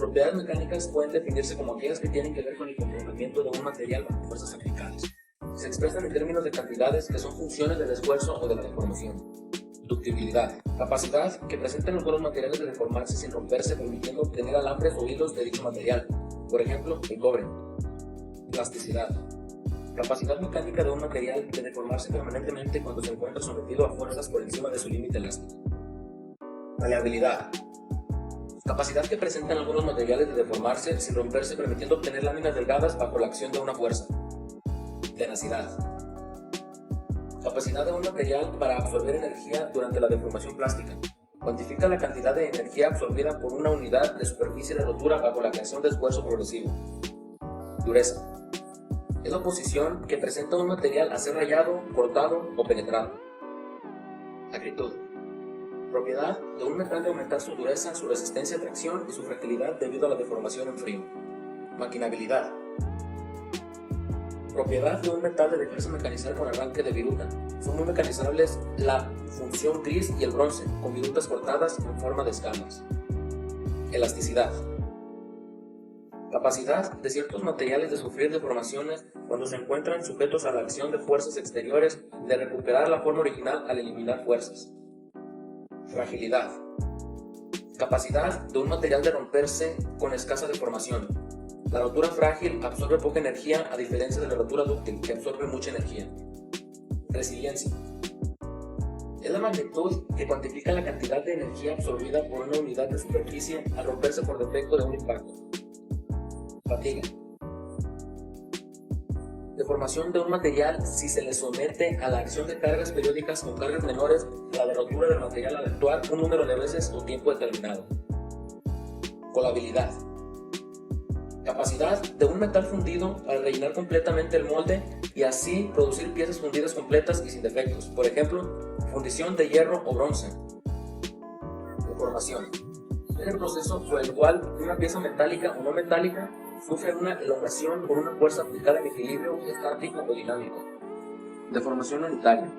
propiedades mecánicas pueden definirse como aquellas que tienen que ver con el comportamiento de un material bajo fuerzas aplicadas. Se expresan en términos de cantidades que son funciones del esfuerzo o de la deformación. Ductibilidad, capacidad que presentan algunos materiales de deformarse sin romperse, permitiendo obtener alambres o hilos de dicho material, por ejemplo, el cobre. Elasticidad, capacidad mecánica de un material de deformarse permanentemente cuando se encuentra sometido a fuerzas por encima de su límite elástico. Maleabilidad, capacidad que presentan algunos materiales de deformarse sin romperse, permitiendo obtener láminas delgadas bajo la acción de una fuerza. Tenacidad, capacidad de un material para absorber energía durante la deformación plástica. Cuantifica la cantidad de energía absorbida por una unidad de superficie de rotura bajo la creación de esfuerzo progresivo. Dureza, es la oposición que presenta un material a ser rayado, cortado o penetrado. Acritud, propiedad de un metal de aumentar su dureza, su resistencia a tracción y su fragilidad debido a la deformación en frío. Maquinabilidad, propiedad de un metal de dejarse mecanizar con arranque de viruta. Son muy mecanizables la función gris y el bronce, con virutas cortadas en forma de escamas. Elasticidad, capacidad de ciertos materiales de sufrir deformaciones cuando se encuentran sujetos a la acción de fuerzas exteriores, de recuperar la forma original al eliminar fuerzas. Fragilidad, capacidad de un material de romperse con escasa deformación. La rotura frágil absorbe poca energía a diferencia de la rotura dúctil, que absorbe mucha energía. Resiliencia, es la magnitud que cuantifica la cantidad de energía absorbida por una unidad de superficie al romperse por defecto de un impacto. Fatiga, deformación de un material si se le somete a la acción de cargas periódicas con cargas menores, la de rotura del material al actuar un número de veces o tiempo determinado. Colabilidad, capacidad de un metal fundido para rellenar completamente el molde y así producir piezas fundidas completas y sin defectos, por ejemplo, fundición de hierro o bronce. Deformación, es el proceso por el cual una pieza metálica o no metálica sufre una elongación por una fuerza aplicada en equilibrio estático o dinámico. Deformación unitaria,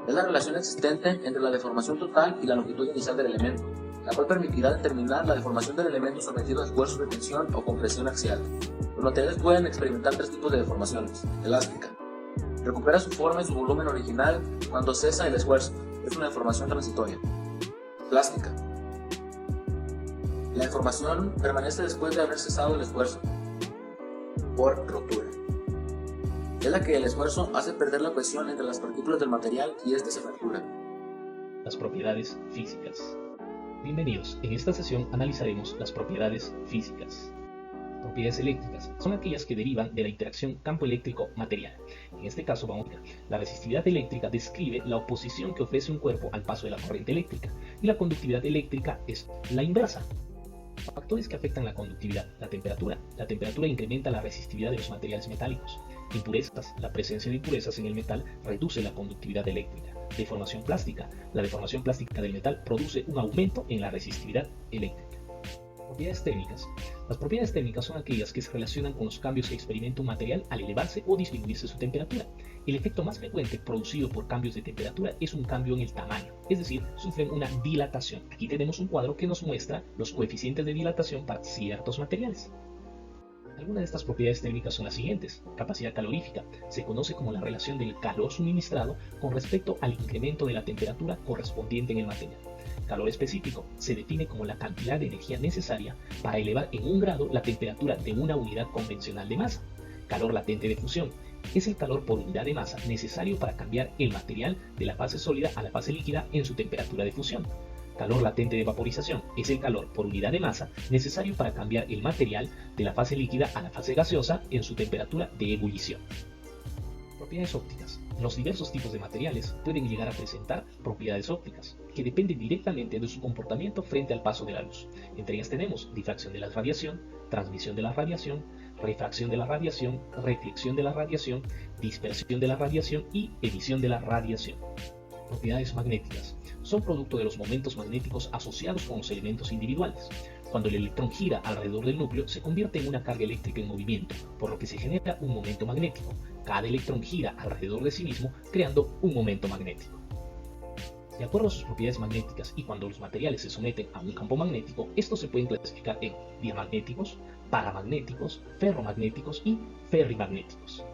es la relación existente entre la deformación total y la longitud inicial del elemento, la cual permitirá determinar la deformación del elemento sometido a esfuerzos de tensión o compresión axial. Los materiales pueden experimentar tres tipos de deformaciones. Elástica, recupera su forma y su volumen original cuando cesa el esfuerzo, es una deformación transitoria. Plástica, la deformación permanece después de haber cesado el esfuerzo. Por rotura, es la que el esfuerzo hace perder la cohesión entre las partículas del material y este se fractura. Las propiedades físicas. Bienvenidos, en esta sesión analizaremos las propiedades físicas. Propiedades eléctricas son aquellas que derivan de la interacción campo eléctrico-material. En este caso vamos a ver, la resistividad eléctrica describe la oposición que ofrece un cuerpo al paso de la corriente eléctrica y la conductividad eléctrica es la inversa. Factores que afectan la conductividad. La temperatura. La temperatura incrementa la resistividad de los materiales metálicos. Impurezas. La presencia de impurezas en el metal reduce la conductividad eléctrica. Deformación plástica. La deformación plástica del metal produce un aumento en la resistividad eléctrica. Propiedades térmicas. Las propiedades térmicas son aquellas que se relacionan con los cambios que experimenta un material al elevarse o disminuirse su temperatura. El efecto más frecuente producido por cambios de temperatura es un cambio en el tamaño, es decir, sufren una dilatación. Aquí tenemos un cuadro que nos muestra los coeficientes de dilatación para ciertos materiales. Algunas de estas propiedades térmicas son las siguientes. Capacidad calorífica. Se conoce como la relación del calor suministrado con respecto al incremento de la temperatura correspondiente en el material. Calor específico. Se define como la cantidad de energía necesaria para elevar en 1 grado la temperatura de una unidad convencional de masa. Calor latente de fusión. Es el calor por unidad de masa necesario para cambiar el material de la fase sólida a la fase líquida en su temperatura de fusión. Calor latente de vaporización es el calor por unidad de masa necesario para cambiar el material de la fase líquida a la fase gaseosa en su temperatura de ebullición. Propiedades ópticas. Los diversos tipos de materiales pueden llegar a presentar propiedades ópticas, que dependen directamente de su comportamiento frente al paso de la luz. Entre ellas tenemos difracción de la radiación, transmisión de la radiación, refracción de la radiación, reflexión de la radiación, dispersión de la radiación y emisión de la radiación. Propiedades magnéticas. Son producto de los momentos magnéticos asociados con los elementos individuales. Cuando el electrón gira alrededor del núcleo, se convierte en una carga eléctrica en movimiento, por lo que se genera un momento magnético. Cada electrón gira alrededor de sí mismo, creando un momento magnético. De acuerdo a sus propiedades magnéticas y cuando los materiales se someten a un campo magnético, estos se pueden clasificar en diamagnéticos, paramagnéticos, ferromagnéticos y ferrimagnéticos.